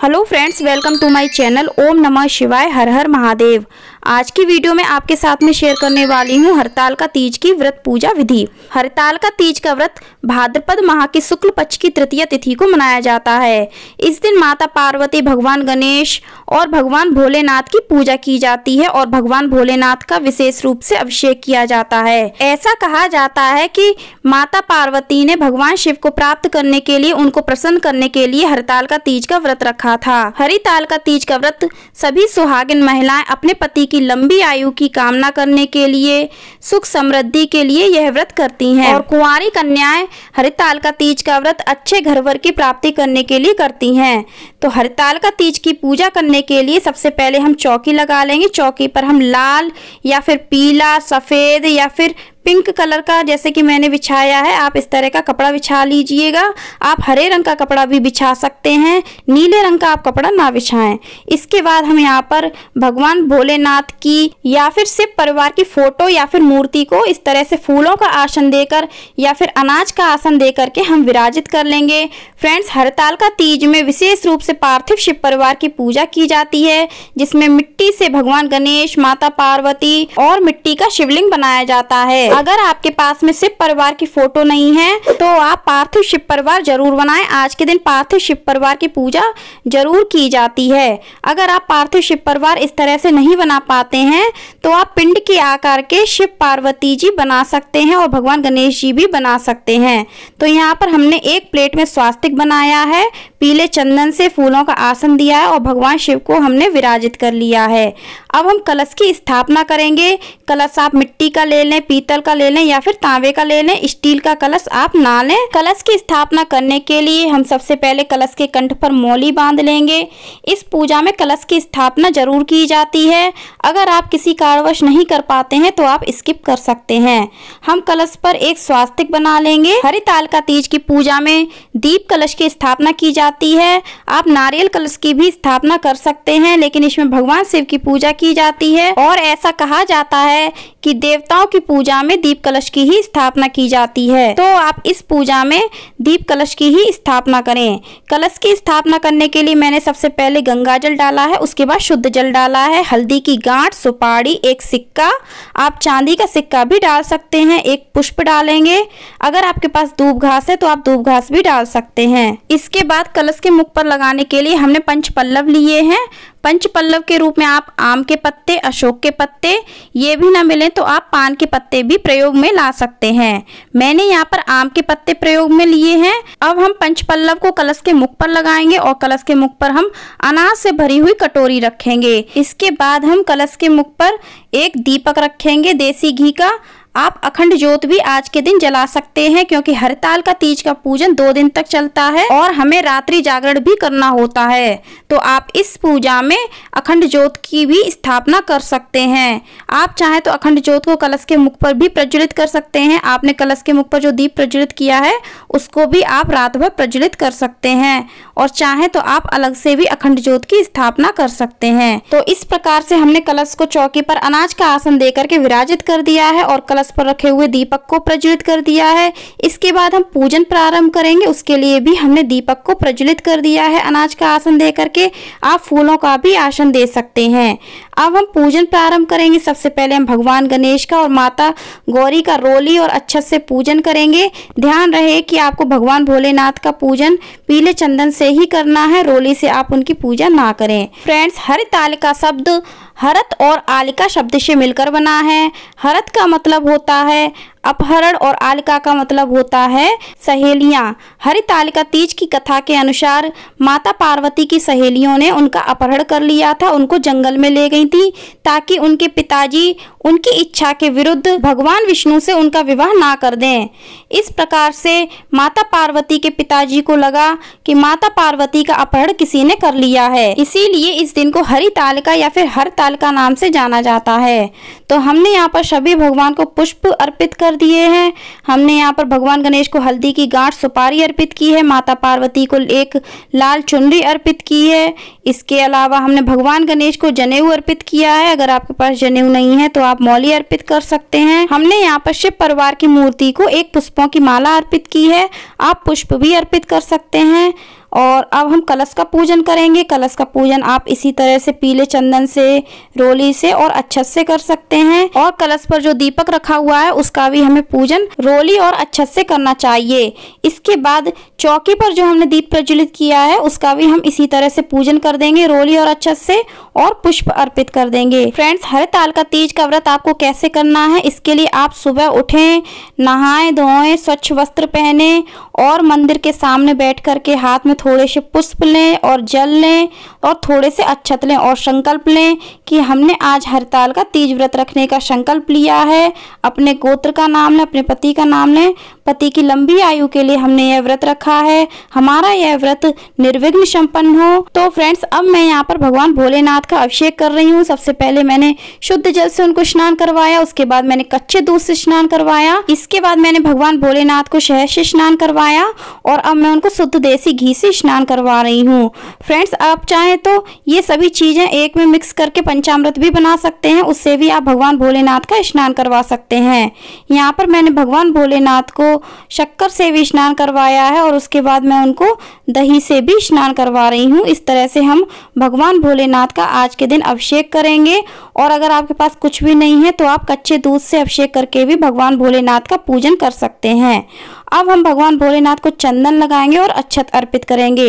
Hello friends, welcome to my channel. ओम नमः शिवाय, हर हर महादेव। आज की वीडियो में आपके साथ में शेयर करने वाली हूँ हरतालिका तीज की व्रत पूजा विधि। हरतालिका तीज का व्रत भाद्रपद माह की शुक्ल पक्ष की तृतीया तिथि को मनाया जाता है। इस दिन माता पार्वती, भगवान गणेश और भगवान भोलेनाथ की पूजा की जाती है और भगवान भोलेनाथ का विशेष रूप से अभिषेक किया जाता है। ऐसा कहा जाता है कि माता पार्वती ने भगवान शिव को प्राप्त करने के लिए, उनको प्रसन्न करने के लिए हरतालिका तीज का व्रत रखा था। हरतालिका तीज का व्रत सभी सुहागिन महिलाएं अपने पति की लंबी आयु की कामना करने के लिए, सुख समृद्धि के लिए यह व्रत करती हैं और कुंवारी कन्याएं हरतालिका तीज का व्रत अच्छे घर वर की प्राप्ति करने के लिए करती हैं। तो हरतालिका तीज की पूजा करने के लिए सबसे पहले हम चौकी लगा लेंगे। चौकी पर हम लाल या फिर पीला, सफेद या फिर पिंक कलर का, जैसे कि मैंने बिछाया है, आप इस तरह का कपड़ा बिछा लीजिएगा। आप हरे रंग का कपड़ा भी बिछा सकते हैं, नीले रंग का आप कपड़ा ना बिछाएं। इसके बाद हम यहाँ पर भगवान भोलेनाथ की या फिर शिव परिवार की फोटो या फिर मूर्ति को इस तरह से फूलों का आसन देकर या फिर अनाज का आसन देकर के हम विराजित कर लेंगे। फ्रेंड्स, हरतालिका तीज में विशेष रूप से पार्थिव शिव परिवार की पूजा की जाती है, जिसमें मिट्टी से भगवान गणेश, माता पार्वती और मिट्टी का शिवलिंग बनाया जाता है। अगर आपके पास में शिव परिवार की फोटो नहीं है तो आप पार्थिव शिव परिवार जरूर बनाएं। आज के दिन पार्थिव शिव परिवार की पूजा जरूर की जाती है। अगर आप पार्थिव शिव परिवार इस तरह से नहीं बना पाते हैं तो आप पिंड के आकार के शिव पार्वती जी बना सकते हैं और भगवान गणेश जी भी बना सकते हैं। तो यहाँ पर हमने एक प्लेट में स्वास्तिक बनाया है, पीले चंदन से फूलों का आसन दिया है और भगवान शिव को हमने विराजित कर लिया है। अब हम कलश की स्थापना करेंगे। कलश आप मिट्टी का ले लें, पीतल का ले लें या फिर तांबे का ले लें, स्टील का कलश आप ना लें। कलश की स्थापना करने के लिए हम सबसे पहले कलश के कंठ पर मौली बांध लेंगे। इस पूजा में कलश की स्थापना जरूर की जाती है। अगर आप किसी कारणवश नहीं कर पाते हैं तो आप स्किप कर सकते हैं। हम कलश पर एक स्वास्तिक बना लेंगे। हरतालिका तीज की पूजा में दीप कलश की स्थापना की जाती है। आप नारियल कलश की भी स्थापना कर सकते हैं, लेकिन इसमें भगवान शिव की पूजा की जाती है और ऐसा कहा जाता है कि देवताओं की पूजा में दीप कलश की ही स्थापना की जाती है। तो आप इस पूजा में दीप कलश की ही स्थापना करें। कलश की स्थापना करने के लिए मैंने सबसे पहले गंगा जल डाला है, उसके बाद शुद्ध जल डाला है, हल्दी की गांठ, सुपारी, एक सिक्का, आप चांदी का सिक्का भी डाल सकते हैं, एक पुष्प डालेंगे। अगर आपके पास दूब घास है तो आप दूब घास भी डाल सकते हैं। इसके बाद कलश के मुख पर लगाने के लिए हमने पंच पल्लव लिए हैं। पंच पल्लव के रूप में आप आम के पत्ते, अशोक के पत्ते, ये भी ना मिले तो आप पान के पत्ते भी प्रयोग में ला सकते हैं। मैंने यहाँ पर आम के पत्ते प्रयोग में लिए हैं। अब हम पंच पल्लव को कलश के मुख पर लगाएंगे और कलश के मुख पर हम अनाज से भरी हुई कटोरी रखेंगे। इसके बाद हम कलश के मुख पर एक दीपक रखेंगे देसी घी का। आप अखंड ज्योत भी आज के दिन जला सकते हैं, क्योंकि हरतालिका तीज का पूजन 2 दिन तक चलता है और हमें रात्रि जागरण भी करना होता है। तो आप इस पूजा में अखंड ज्योत की भी स्थापना कर सकते हैं। आप चाहे तो अखंड ज्योत को कलश के मुख पर भी प्रज्वलित कर सकते हैं। आपने कलश के मुख पर जो दीप प्रज्वलित किया है उसको भी आप रात भर प्रज्वलित कर सकते हैं और चाहे तो आप अलग से भी अखंड ज्योत की स्थापना कर सकते हैं। तो इस प्रकार से हमने कलश को चौकी पर अनाज का आसन देकर के विराजित कर दिया है और कलश पर रखे हुए दीपक को प्रज्वलित कर दिया है। इसके बाद हम पूजन प्रारंभ करेंगे। उसके लिए भी हमने दीपक को प्रज्वलित कर दिया है अनाज का आसन दे करके। आप फूलों का भी आसन दे सकते हैं। अब हम पूजन प्रारंभ करेंगे। सबसे पहले हम भगवान गणेश का और माता गौरी का रोली और अक्षत से पूजन करेंगे। ध्यान रहे कि आपको भगवान भोलेनाथ का पूजन पीले चंदन से ही करना है, रोली से आप उनकी पूजा ना करें। फ्रेंड्स, हरतालिका शब्द हरत और आलिका शब्द से मिलकर बना है। हरत का मतलब होता है अपहरण और आलिका का मतलब होता है सहेलियां। हरतालिका तीज की कथा के अनुसार माता पार्वती की सहेलियों ने उनका अपहरण कर लिया था, उनको जंगल में ले गई थी ताकि उनके पिताजी उनकी इच्छा के विरुद्ध भगवान विष्णु से उनका विवाह ना कर दें। इस प्रकार से माता पार्वती के पिताजी को लगा कि माता पार्वती का अपहरण किसी ने कर लिया है, इसीलिए इस दिन को हरतालिका या फिर हरतालिका नाम से जाना जाता है। तो हमने यहाँ पर सभी भगवान को पुष्प अर्पित कर दिए हैं। हमने यहाँ पर भगवान गणेश को हल्दी की गांठ, सुपारी अर्पित की है, माता पार्वती को एक लाल चुनरी अर्पित की है। इसके अलावा हमने भगवान गणेश को जनेऊ अर्पित किया है। अगर आपके पास जनेऊ नहीं है तो आप मौली अर्पित कर सकते हैं। हमने यहाँ पर शिव परिवार की मूर्ति को एक पुष्पों की माला अर्पित की है। आप पुष्प भी अर्पित कर सकते हैं और अब हम कलश का पूजन करेंगे। कलश का पूजन आप इसी तरह से पीले चंदन से, रोली से और अक्षत से कर सकते हैं। और कलश पर जो दीपक रखा हुआ है उसका भी हमें पूजन रोली और अक्षत से करना चाहिए। इसके बाद चौकी पर जो हमने दीप प्रज्वलित किया है उसका भी हम इसी तरह से पूजन कर देंगे रोली और अक्षत से, और पुष्प अर्पित कर देंगे। फ्रेंड्स, हरताल का तीज का व्रत आपको कैसे करना है, इसके लिए आप सुबह उठें, नहाएं धोएं, स्वच्छ वस्त्र पहने और मंदिर के सामने बैठ करके हाथ में थोड़े से पुष्प लें और जल लें और थोड़े से अक्षत लें और संकल्प लें कि हमने आज हरताल का तीज व्रत रखने का संकल्प लिया है। अपने गोत्र का नाम लें, अपने पति का नाम लें। पति की लंबी आयु के लिए हमने यह व्रत रखा है, हमारा यह व्रत निर्विघ्न संपन्न हो। तो फ्रेंड्स, अब मैं यहाँ पर भगवान भोलेनाथ का अभिषेक कर रही हूँ। सबसे पहले मैंने शुद्ध जल से उनको स्नान करवाया, उसके बाद मैंने कच्चे दूध से स्नान करवाया, इसके बाद मैंने भगवान भोलेनाथ को शहद से स्नान करवाया और अब मैं उनको शुद्ध देसी घी से स्नान करवा रही हूँ। फ्रेंड्स, आप चाहें तो ये सभी चीजें एक में मिक्स करके पंचामृत भी बना सकते हैं, उससे भी आप भगवान भोलेनाथ का स्नान करवा सकते हैं। यहाँ पर मैंने भगवान भोलेनाथ को शक्कर से भी स्नान करवाया है और उसके बाद मैं उनको दही से भी स्नान करवा रही हूँ। इस तरह से हम भगवान भोलेनाथ का आज के दिन अभिषेक करेंगे। और अगर आपके पास कुछ भी नहीं है तो आप कच्चे दूध से अभिषेक करके भी भगवान भोलेनाथ का पूजन कर सकते हैं। अब हम भगवान भोलेनाथ को चंदन लगाएंगे और अक्षत अर्पित करेंगे।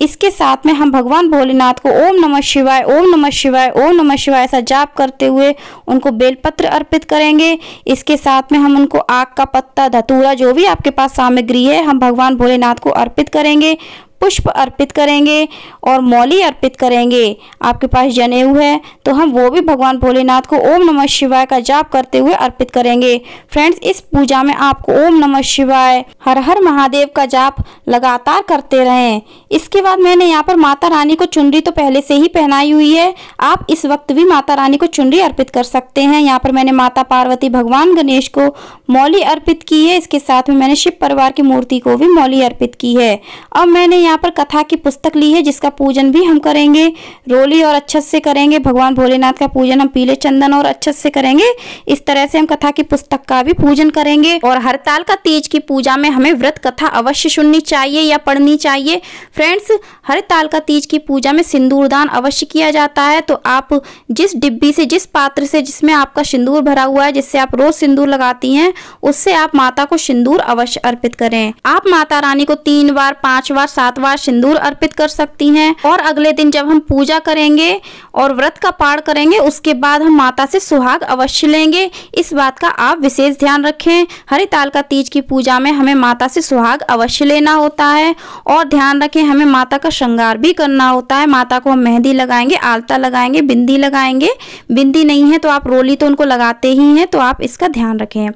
इसके साथ में हम भगवान भोलेनाथ को ओम नमः शिवाय, ओम नमः शिवाय, ओम नमः शिवाय ऐसा जाप करते हुए उनको बेलपत्र अर्पित करेंगे। इसके साथ में हम उनको आक का पत्ता, धतूरा, जो भी आपके पास सामग्री है, हम भगवान भोलेनाथ को अर्पित करेंगे। पुष्प अर्पित करेंगे और मौली अर्पित करेंगे। आपके पास जनेऊ है तो हम वो भी भगवान भोलेनाथ को ओम नमः शिवाय का जाप करते हुए अर्पित करेंगे। फ्रेंड्स, इस पूजा में आपको ओम नमः शिवाय, हर हर महादेव का जाप लगातार करते रहें। इसके बाद मैंने यहाँ पर माता रानी को चुनरी तो पहले से ही पहनाई हुई है, आप इस वक्त भी माता रानी को चुनरी अर्पित कर सकते हैं। यहाँ पर मैंने माता पार्वती, भगवान गणेश को मौली अर्पित की है, इसके साथ में मैंने शिव परिवार की मूर्ति को भी मौली अर्पित की है। अब मैंने यहाँ पर कथा की पुस्तक ली है जिसका पूजन भी हम करेंगे, रोली और अक्षत से करेंगे। भगवान भोलेनाथ का पूजन हम पीले चंदन और अक्षत से करेंगे। इस तरह से हम कथा की पुस्तक का भी पूजन करेंगे। और हरताल का तीज की पूजा में हमें व्रत कथा अवश्य सुननी चाहिए या पढ़नी चाहिए। फ्रेंड्स, हरताल का तीज की पूजा में सिंदूर दान अवश्य किया जाता है। तो आप जिस डिब्बी से, जिस पात्र से जिसमें आपका सिंदूर भरा हुआ है, जिससे आप रोज सिंदूर लगाती हैं, उससे आप माता को सिंदूर अवश्य अर्पित करें। आप माता रानी को 3 बार, 5 बार, 7 बार सिंदूर अर्पित कर सकती हैं। और अगले दिन जब हम पूजा करेंगे और व्रत का पाठ करेंगे, उसके बाद हम माता से सुहाग अवश्य लेंगे। इस बात का आप विशेष ध्यान रखें। हरिताल का तीज की पूजा में हमें माता से सुहाग अवश्य लेना होता है। और ध्यान रखें, हमें माता का श्रृंगार भी करना होता है। माता को हम मेहंदी लगाएंगे, आलता लगाएंगे, बिंदी लगाएंगे। बिंदी नहीं है तो आप रोली तो उनको लगाते ही हैं, तो आप इसका ध्यान रखें।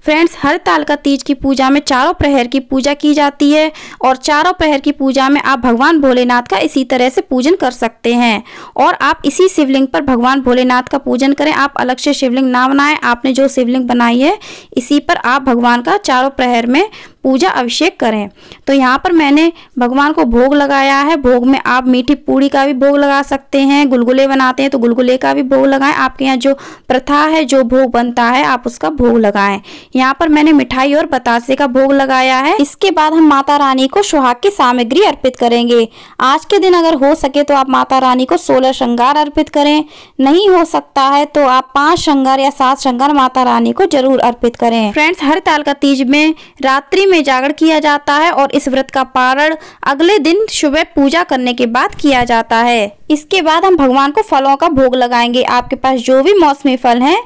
फ्रेंड्स, हरताल का तीज की पूजा में चारों प्रहर की पूजा की जाती है और चारों प्रहर की पूजा में आप भगवान भोलेनाथ का इसी तरह से पूजन कर सकते हैं। और आप इसी शिवलिंग पर भगवान भोलेनाथ का पूजन करें। आप अलग से शिवलिंग ना बनाएं, आपने जो शिवलिंग बनाई है इसी पर आप भगवान का चारों प्रहर में पूजा अभिषेक करें। तो यहाँ पर मैंने भगवान को भोग लगाया है। भोग में आप मीठी पूड़ी का भी भोग लगा सकते हैं, गुलगुले बनाते हैं तो गुलगुले का भी भोग लगाएं। आपके यहाँ जो प्रथा है, जो भोग बनता है, आप उसका भोग लगाएं। यहाँ पर मैंने मिठाई और बतासे का भोग लगाया है। इसके बाद हम माता रानी को सुहाग की सामग्री अर्पित करेंगे। आज के दिन अगर हो सके तो आप माता रानी को 16 श्रृंगार अर्पित करें, नहीं हो सकता है तो आप 5 श्रृंगार या 7 श्रृंगार माता रानी को जरूर अर्पित करें। फ्रेंड्स, हरताल का तीज में रात्रि में जागरण किया जाता है और इस व्रत का पारण अगले दिन सुबह पूजा करने के बाद किया जाता है। इसके बाद हम भगवान को फलों का भोग लगाएंगे। आपके पास जो भी मौसमी फल हैं,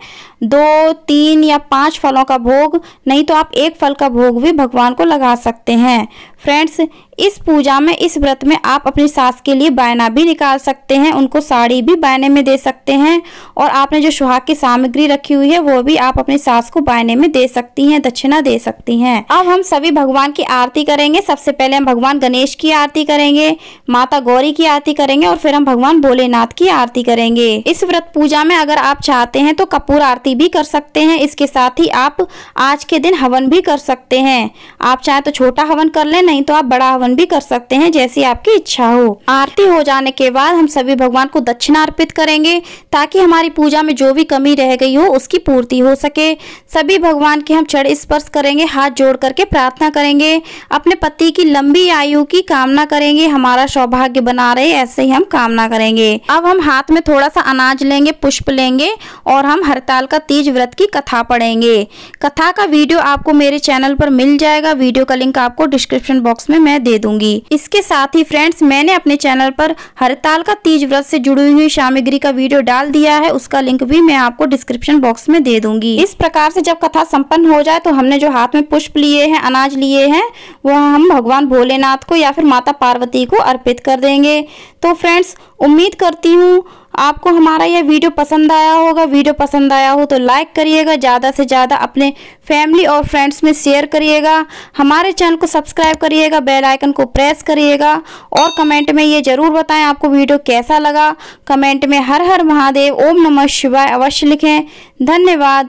2, 3 या 5 फलों का भोग, नहीं तो आप 1 फल का भोग भी भगवान को लगा सकते हैं। फ्रेंड्स, इस पूजा में, इस व्रत में आप अपनी सास के लिए बायना भी निकाल सकते हैं, उनको साड़ी भी बायने में दे सकते हैं। और आपने जो सुहाग की सामग्री रखी हुई है वो भी आप अपनी सास को बायने में दे सकती हैं, दक्षिणा दे सकती हैं। अब हम सभी भगवान की आरती करेंगे। सबसे पहले हम भगवान गणेश की आरती करेंगे, माता गौरी की आरती करेंगे और फिर हम भगवान भोलेनाथ की आरती करेंगे। इस व्रत पूजा में अगर आप चाहते हैं तो कपूर आरती आरती भी कर सकते हैं। इसके साथ ही आप आज के दिन हवन भी कर सकते हैं। आप चाहे तो छोटा हवन कर लें, नहीं तो आप बड़ा हवन भी कर सकते हैं, जैसी आपकी इच्छा हो। आरती हो जाने के बाद हम सभी भगवान को दक्षिणा अर्पित करेंगे ताकि हमारी पूजा में जो भी कमी रह गई हो उसकी पूर्ति हो सके। सभी भगवान के हम चरण स्पर्श करेंगे, हाथ जोड़ करके प्रार्थना करेंगे, अपने पति की लंबी आयु की कामना करेंगे, हमारा सौभाग्य बना रहे ऐसे ही हम कामना करेंगे। अब हम हाथ में थोड़ा सा अनाज लेंगे, पुष्प लेंगे और हम हरताल का तीज व्रत की कथा पढ़ेंगे। कथा का वीडियो आपको मेरे चैनल पर मिल जाएगा, वीडियो का लिंक आपको डिस्क्रिप्शन बॉक्स में मैं दे दूंगी। इसके साथ ही फ्रेंड्स, मैंने अपने चैनल पर हरताल का तीज व्रत से जुड़ी हुई सामग्री का वीडियो डाल दिया है, उसका लिंक भी मैं आपको डिस्क्रिप्शन बॉक्स में दे दूंगी। इस प्रकार से जब कथा संपन्न हो जाए तो हमने जो हाथ में पुष्प लिए हैं, अनाज लिए हैं, वह हम भगवान भोलेनाथ को या फिर माता पार्वती को अर्पित कर देंगे। तो फ्रेंड्स, उम्मीद करती हूँ आपको हमारा यह वीडियो पसंद आया होगा। वीडियो पसंद आया हो तो लाइक करिएगा, ज़्यादा से ज़्यादा अपने फैमिली और फ्रेंड्स में शेयर करिएगा, हमारे चैनल को सब्सक्राइब करिएगा, बेल आइकन को प्रेस करिएगा और कमेंट में ये ज़रूर बताएं आपको वीडियो कैसा लगा। कमेंट में हर हर महादेव, ओम नमः शिवाय अवश्य लिखें। धन्यवाद।